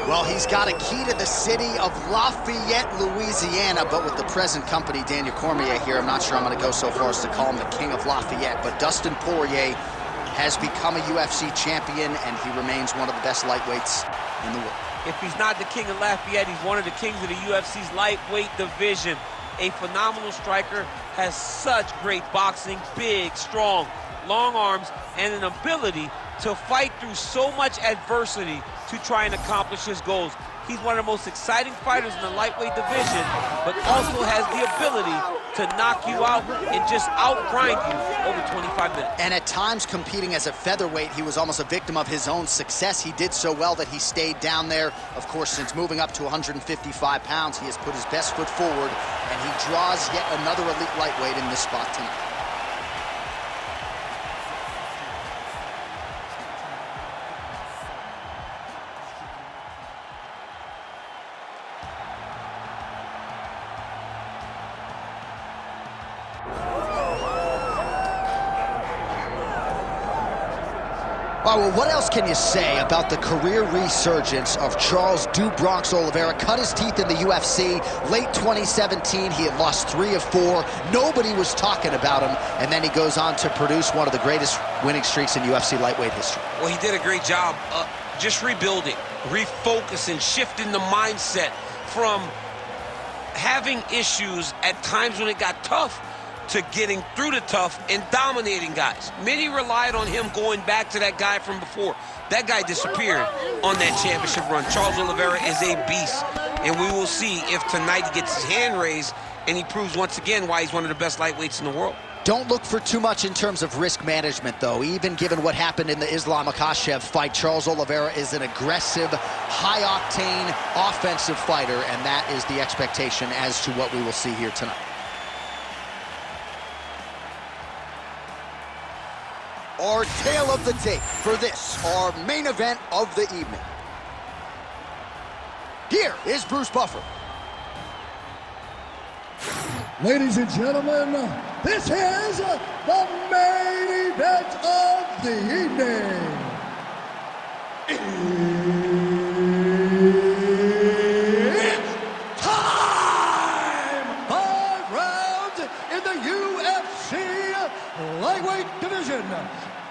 Well, he's got a key to the city of Lafayette, Louisiana, but with the present company, Daniel Cormier here, I'm not sure I'm going to go so far as to call him the king of Lafayette, but Dustin Poirier has become a UFC champion, and he remains one of the best lightweights in the world. If he's not the king of Lafayette, he's one of the kings of the UFC's lightweight division. A phenomenal striker, has such great boxing, big, strong, long arms, and an ability to fight through so much adversity to try and accomplish his goals. He's one of the most exciting fighters in the lightweight division, but also has the ability to knock you out and just outgrind you over 25 minutes. And at times, competing as a featherweight, he was almost a victim of his own success. He did so well that he stayed down there. Of course, since moving up to 155 pounds, he has put his best foot forward, and he draws yet another elite lightweight in this spot tonight. All right, well, what else can you say about the career resurgence of Charles "Du Bronx" Oliveira? Cut his teeth in the UFC. Late 2017, he had lost 3 of 4. Nobody was talking about him, and then he goes on to produce one of the greatest winning streaks in UFC lightweight history. Well, he did a great job just rebuilding, refocusing, shifting the mindset from having issues at times when it got tough to getting through the tough and dominating guys. Many relied on him going back to that guy from before. That guy disappeared on that championship run. Charles Oliveira is a beast, and we will see if tonight he gets his hand raised and he proves once again why he's one of the best lightweights in the world. Don't look for too much in terms of risk management, though. Even given what happened in the Islam Makhachev fight, Charles Oliveira is an aggressive, high-octane, offensive fighter, and that is the expectation as to what we will see here tonight. Our tale of the tape for this, our main event of the evening. Here is Bruce Buffer. Ladies and gentlemen, this is the main event of the evening. It's time! 5 rounds in the UFC lightweight division.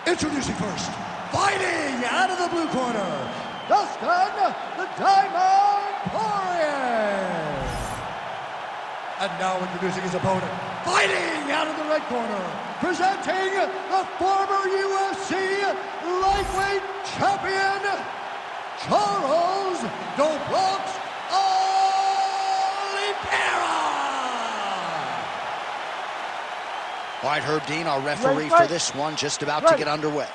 Introducing first, fighting out of the blue corner, Dustin the Diamond Poirier. And now introducing his opponent, fighting out of the red corner, presenting the former UFC lightweight champion, Charles "Du Bronx" Oliveira. All right, Herb Dean, our referee for this one, just about to get underway.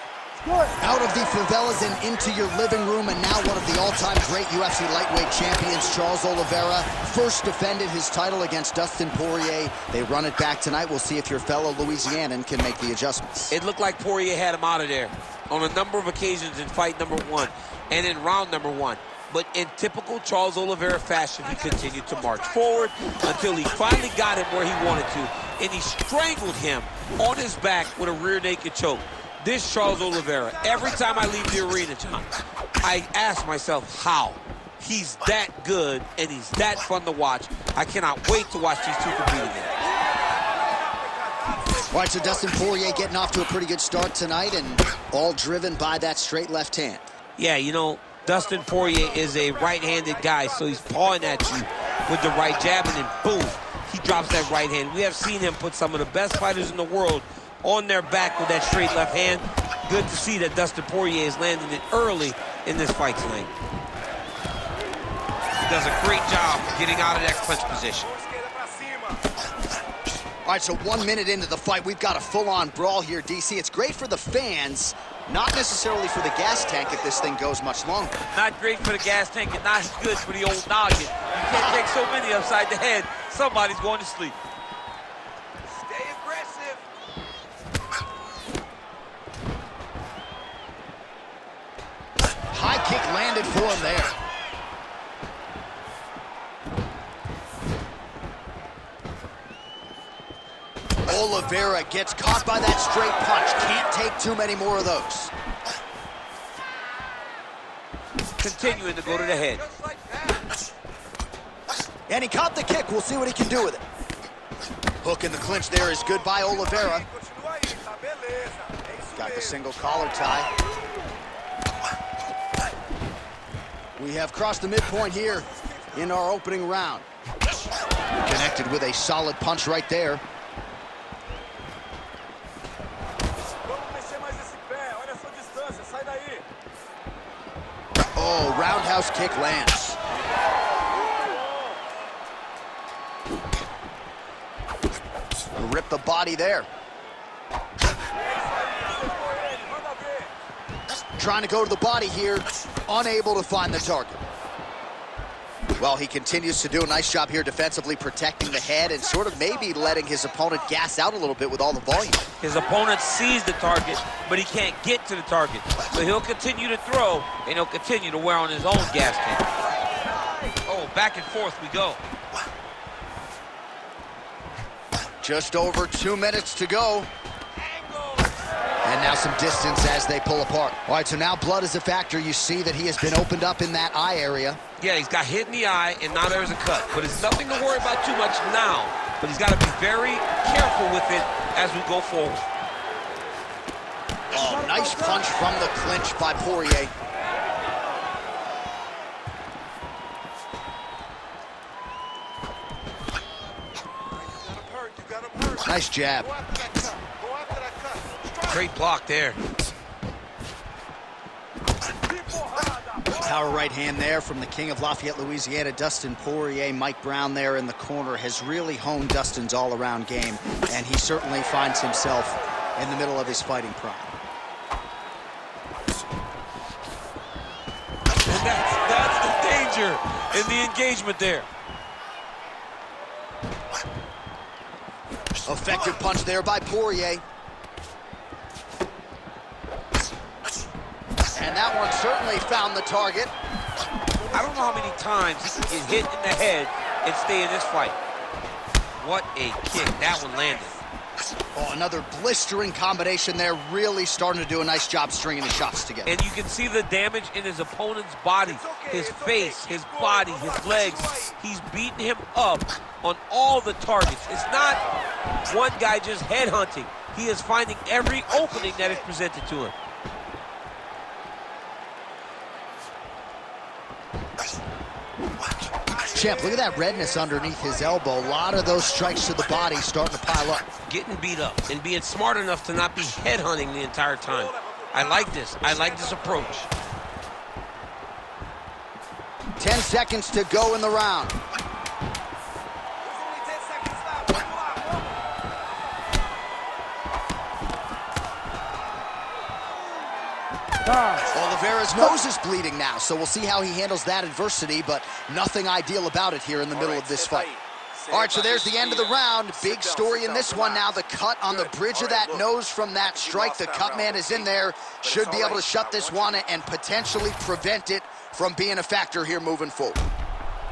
Out of the favelas and into your living room, and now one of the all-time great UFC lightweight champions, Charles Oliveira, first defended his title against Dustin Poirier. They run it back tonight. We'll see if your fellow Louisianan can make the adjustments. It looked like Poirier had him out of there on a number of occasions in fight number 1 and in round number 1. But in typical Charles Oliveira fashion, he continued to march forward until he finally got him where he wanted to, and he strangled him on his back with a rear naked choke. This Charles Oliveira, every time I leave the arena, John, I ask myself how. He's that good, and he's that fun to watch. I cannot wait to watch these two compete again. All right, so Dustin Poirier getting off to a pretty good start tonight, and all driven by that straight left hand. Yeah, you know, Dustin Poirier is a right-handed guy, so he's pawing at you with the right jab, and then boom, he drops that right hand. We have seen him put some of the best fighters in the world on their back with that straight left hand. Good to see that Dustin Poirier is landing it early in this fight tonight. He does a great job getting out of that clinch position. All right, so 1 minute into the fight, we've got a full-on brawl here, DC. It's great for the fans, not necessarily for the gas tank if this thing goes much longer. Not great for the gas tank and not good for the old noggin. You can't take so many upside the head. Somebody's going to sleep. Stay aggressive. High kick landed for him there. Oliveira gets caught by that straight punch. Can't take too many more of those. continuing to go to the head. And he caught the kick. We'll see what he can do with it. Hook in the clinch there is good by Olivera. Got the single collar tie. We have crossed the midpoint here in our opening round. Connected with a solid punch right there. Oh, roundhouse kick lands. Rip the body there. Trying to go to the body here, unable to find the target. Well, he continues to do a nice job here defensively protecting the head and sort of maybe letting his opponent gas out a little bit with all the volume. His opponent sees the target, but he can't get to the target. So he'll continue to throw, and he'll continue to wear on his own gas tank. Oh, back and forth we go. Just over 2 minutes to go. And now some distance as they pull apart. All right, so now blood is a factor. You see that he has been opened up in that eye area. Yeah, he's got hit in the eye, and now there's a cut. But it's nothing to worry about too much now. But he's got to be very careful with it as we go forward. Oh, nice punch from the clinch by Poirier. Nice jab. Great block there. Power right hand there from the king of Lafayette, Louisiana, Dustin Poirier. Mike Brown there in the corner has really honed Dustin's all-around game, and he certainly finds himself in the middle of his fighting prime. That's the danger in the engagement there. Effective punch there by Poirier. And that one certainly found the target. I don't know how many times he can get hit in the head and stay in this fight. What a kick. That one landed. Oh, another blistering combination there. Really starting to do a nice job stringing the shots together. And you can see the damage in his opponent's body, his face, his body, his legs. He's beating him up on all the targets. It's not one guy just headhunting. He is finding every opening that is presented to him. Champ, look at that redness underneath his elbow. A lot of those strikes to the body starting to pile up. Getting beat up and being smart enough to not be headhunting the entire time. I like this. I like this approach. 10 seconds to go in the round. Oliveira's nose is bleeding now, so we'll see how he handles that adversity, but nothing ideal about it here in the middle of this fight. All right, so there's the end of the round. Big story in this one now. The cut on the bridge of that nose from that strike. The cut man is in there. Should be able to shut this one and potentially prevent it from being a factor here moving forward.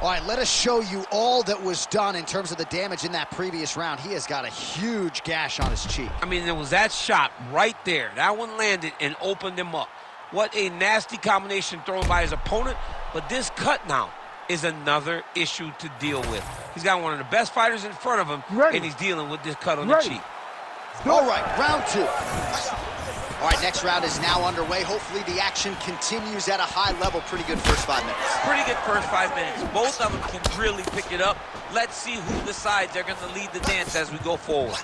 All right, let us show you all that was done in terms of the damage in that previous round. He has got a huge gash on his cheek. I mean, there was that shot right there. That one landed and opened him up. What a nasty combination thrown by his opponent. But this cut now is another issue to deal with. He's got one of the best fighters in front of him, and he's dealing with this cut on the cheek. All right, round two. All right, next round is now underway. Hopefully the action continues at a high level. Pretty good first 5 minutes. Pretty good first 5 minutes. Both of them can really pick it up. Let's see who decides they're going to lead the dance as we go forward.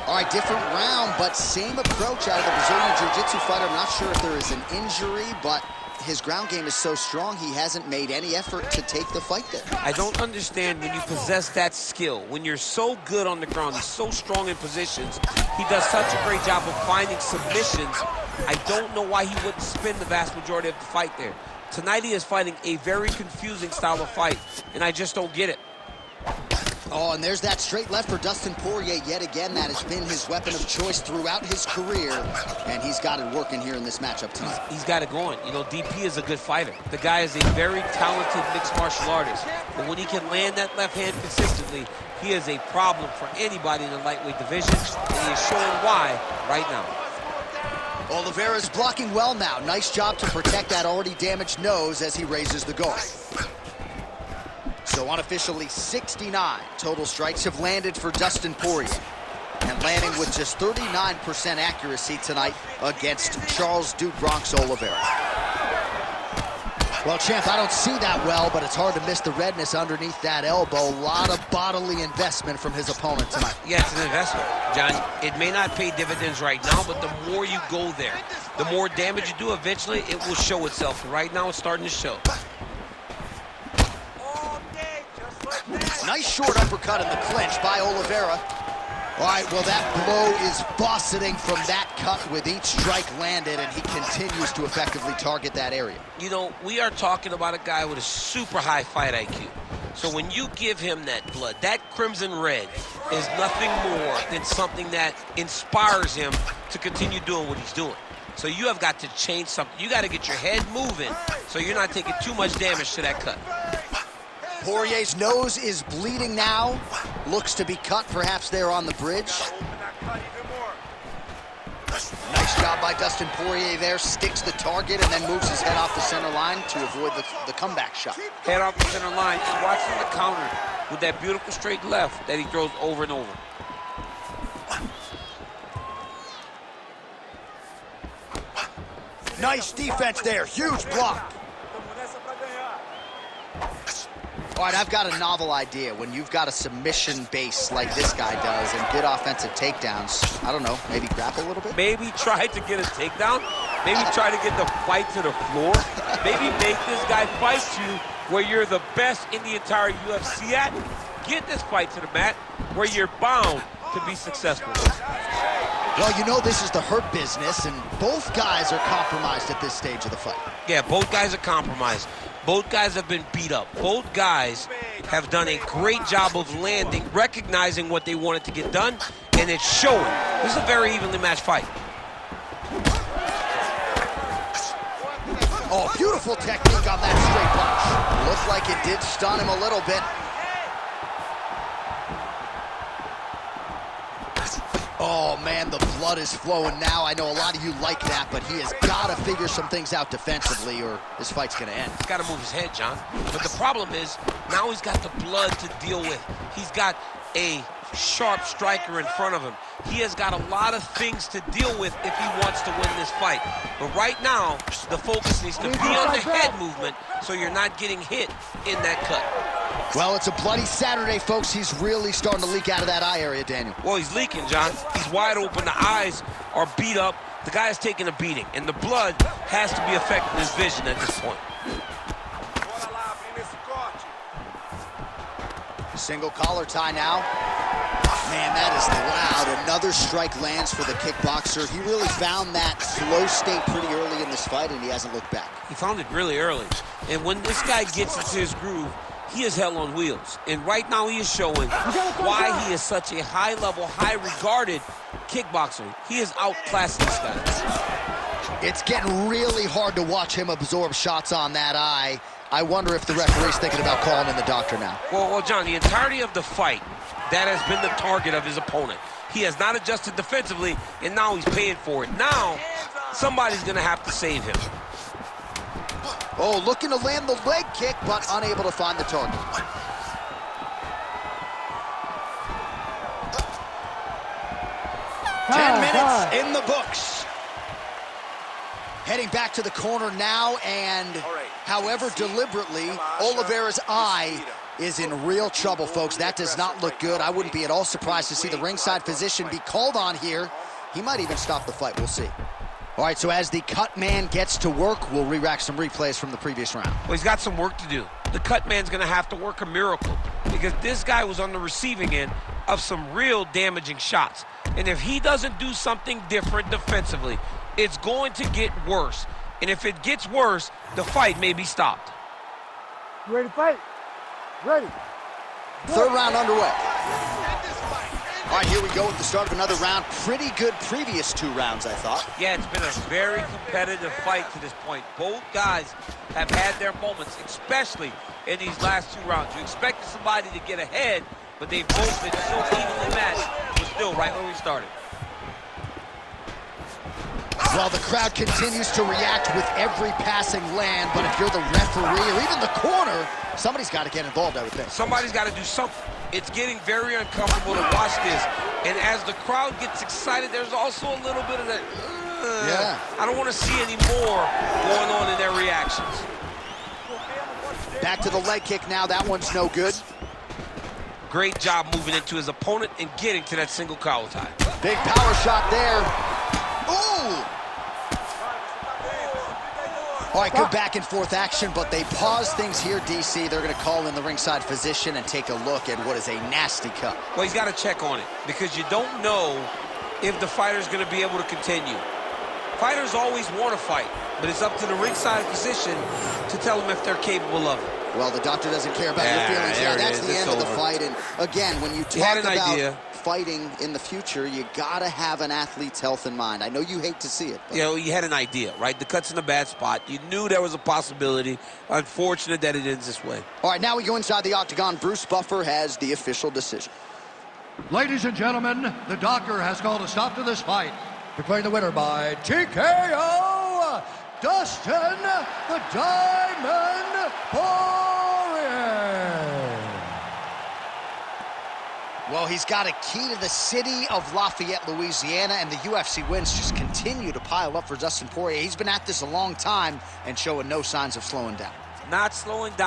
All right, different round, but same approach out of the Brazilian Jiu-Jitsu fighter. I'm not sure if there is an injury, but his ground game is so strong, he hasn't made any effort to take the fight there. I don't understand when you possess that skill, when you're so good on the ground, he's so strong in positions, he does such a great job of finding submissions. I don't know why he wouldn't spin the vast majority of the fight there. Tonight he is fighting a very confusing style of fight, and I just don't get it. Oh, and there's that straight left for Dustin Poirier yet again. That has been his weapon of choice throughout his career, and he's got it working here in this matchup tonight. He's got it going. You know, DP is a good fighter. The guy is a very talented mixed martial artist, but when he can land that left hand consistently, he is a problem for anybody in the lightweight division, and he is showing why right now. Oliveira's blocking well now. Nice job to protect that already damaged nose as he raises the guard. So unofficially 69 total strikes have landed for Dustin Poirier, and landing with just 39% accuracy tonight against Charles Duke Bronx Oliveira. Well, champ, I don't see that well, but it's hard to miss the redness underneath that elbow. A lot of bodily investment from his opponent tonight. Yeah, it's an investment, John. It may not pay dividends right now, but the more you go there, the more damage you do, eventually it will show itself. Right now, it's starting to show. Nice short uppercut in the clinch by Oliveira. All right, well, that blow is bossing from that cut with each strike landed, and he continues to effectively target that area. You know, we are talking about a guy with a super high fight IQ. So when you give him that blood, that crimson red is nothing more than something that inspires him to continue doing what he's doing. So you have got to change something. You got to get your head moving so you're not taking too much damage to that cut. Poirier's nose is bleeding now. Looks to be cut, perhaps there on the bridge. Nice job by Dustin Poirier there. Sticks the target and then moves his head off the center line to avoid the comeback shot. Head off the center line. Just watching the counter with that beautiful straight left that he throws over and over. Nice defense there. Huge block. All right, I've got a novel idea. When you've got a submission base like this guy does and good offensive takedowns, I don't know, maybe grapple a little bit? Maybe try to get a takedown. Maybe try to get the fight to the floor. Maybe make this guy fight you where you're the best in the entire UFC at. Get this fight to the mat where you're bound to be successful. Well, you know this is the hurt business, and both guys are compromised at this stage of the fight. Yeah, both guys are compromised. Both guys have been beat up. Both guys have done a great job of landing, recognizing what they wanted to get done, and it's showing. This is a very evenly matched fight. Oh, beautiful technique on that straight punch. Looked like it did stun him a little bit. Oh, man, the blood is flowing now. I know a lot of you like that, but he has got to figure some things out defensively or this fight's going to end. He's got to move his head, John. But the problem is, now he's got the blood to deal with. He's got a sharp striker in front of him. He has got a lot of things to deal with if he wants to win this fight. But right now, the focus needs to be on the head movement so you're not getting hit in that cut. Well, it's a bloody Saturday, folks. He's really starting to leak out of that eye area, Daniel. Well, he's leaking, John. He's wide open. The eyes are beat up. The guy is taking a beating, and the blood has to be affecting his vision at this point. Single collar tie now. Man, that is loud. Another strike lands for the kickboxer. He really found that flow state pretty early in this fight, and he hasn't looked back. He found it really early. And when this guy gets into his groove, he is hell on wheels. And right now he is showing why he is such a high-level, high-regarded kickboxer. He is outclassing this guy. It's getting really hard to watch him absorb shots on that eye. I wonder if the referee's thinking about calling in the doctor now. Well, John, the entirety of the fight, that has been the target of his opponent. He has not adjusted defensively, and now he's paying for it. Now, somebody's going to have to save him. Oh, looking to land the leg kick, but unable to find the target. 10 minutes in the books. Heading back to the corner now, and however deliberately, Oliveira's eye is in real trouble, folks. That does not look good. I wouldn't be at all surprised to see the ringside physician be called on here. He might even stop the fight. We'll see. All right, so as the cut man gets to work, we'll re-rack some replays from the previous round. Well, he's got some work to do. The cut man's going to have to work a miracle because this guy was on the receiving end of some real damaging shots. And if he doesn't do something different defensively, it's going to get worse. And if it gets worse, the fight may be stopped. You ready to fight? Ready. Third round underway. All right, here we go with the start of another round. Pretty good previous two rounds, I thought. Yeah, it's been a very competitive fight to this point. Both guys have had their moments, especially in these last two rounds. You expected somebody to get ahead, but they've both been so evenly matched. We're still right where we started. Well, the crowd continues to react with every passing land, but if you're the referee or even the corner, somebody's got to get involved, I would think. Somebody's got to do something. It's getting very uncomfortable to watch this. And as the crowd gets excited, there's also a little bit of that, I don't want to see any more going on in their reactions. Back to the leg kick now. That one's no good. Great job moving into his opponent and getting to that single cowl tie. Big power shot there. Ooh! All right, good back and forth action, but they pause things here, DC. They're going to call in the ringside physician and take a look at what is a nasty cut. Well, he's got to check on it because you don't know if the fighter's going to be able to continue. Fighters always want to fight, but it's up to the ringside physician to tell them if they're capable of it. Well, the doctor doesn't care about your feelings. Yeah, that's the end of the fight. And again, when you talk about fighting in the future, you gotta have an athlete's health in mind. I know you hate to see it. But... You know, you had an idea, right? The cut's in a bad spot. You knew there was a possibility. Unfortunate that it ends this way. All right, now we go inside the octagon. Bruce Buffer has the official decision. Ladies and gentlemen, the doctor has called a stop to this fight, declaring the winner by TKO, Dustin the Diamond Poirier. Well, he's got a key to the city of Lafayette, Louisiana, and the UFC wins just continue to pile up for Dustin Poirier. He's been at this a long time and showing no signs of slowing down. Not slowing down.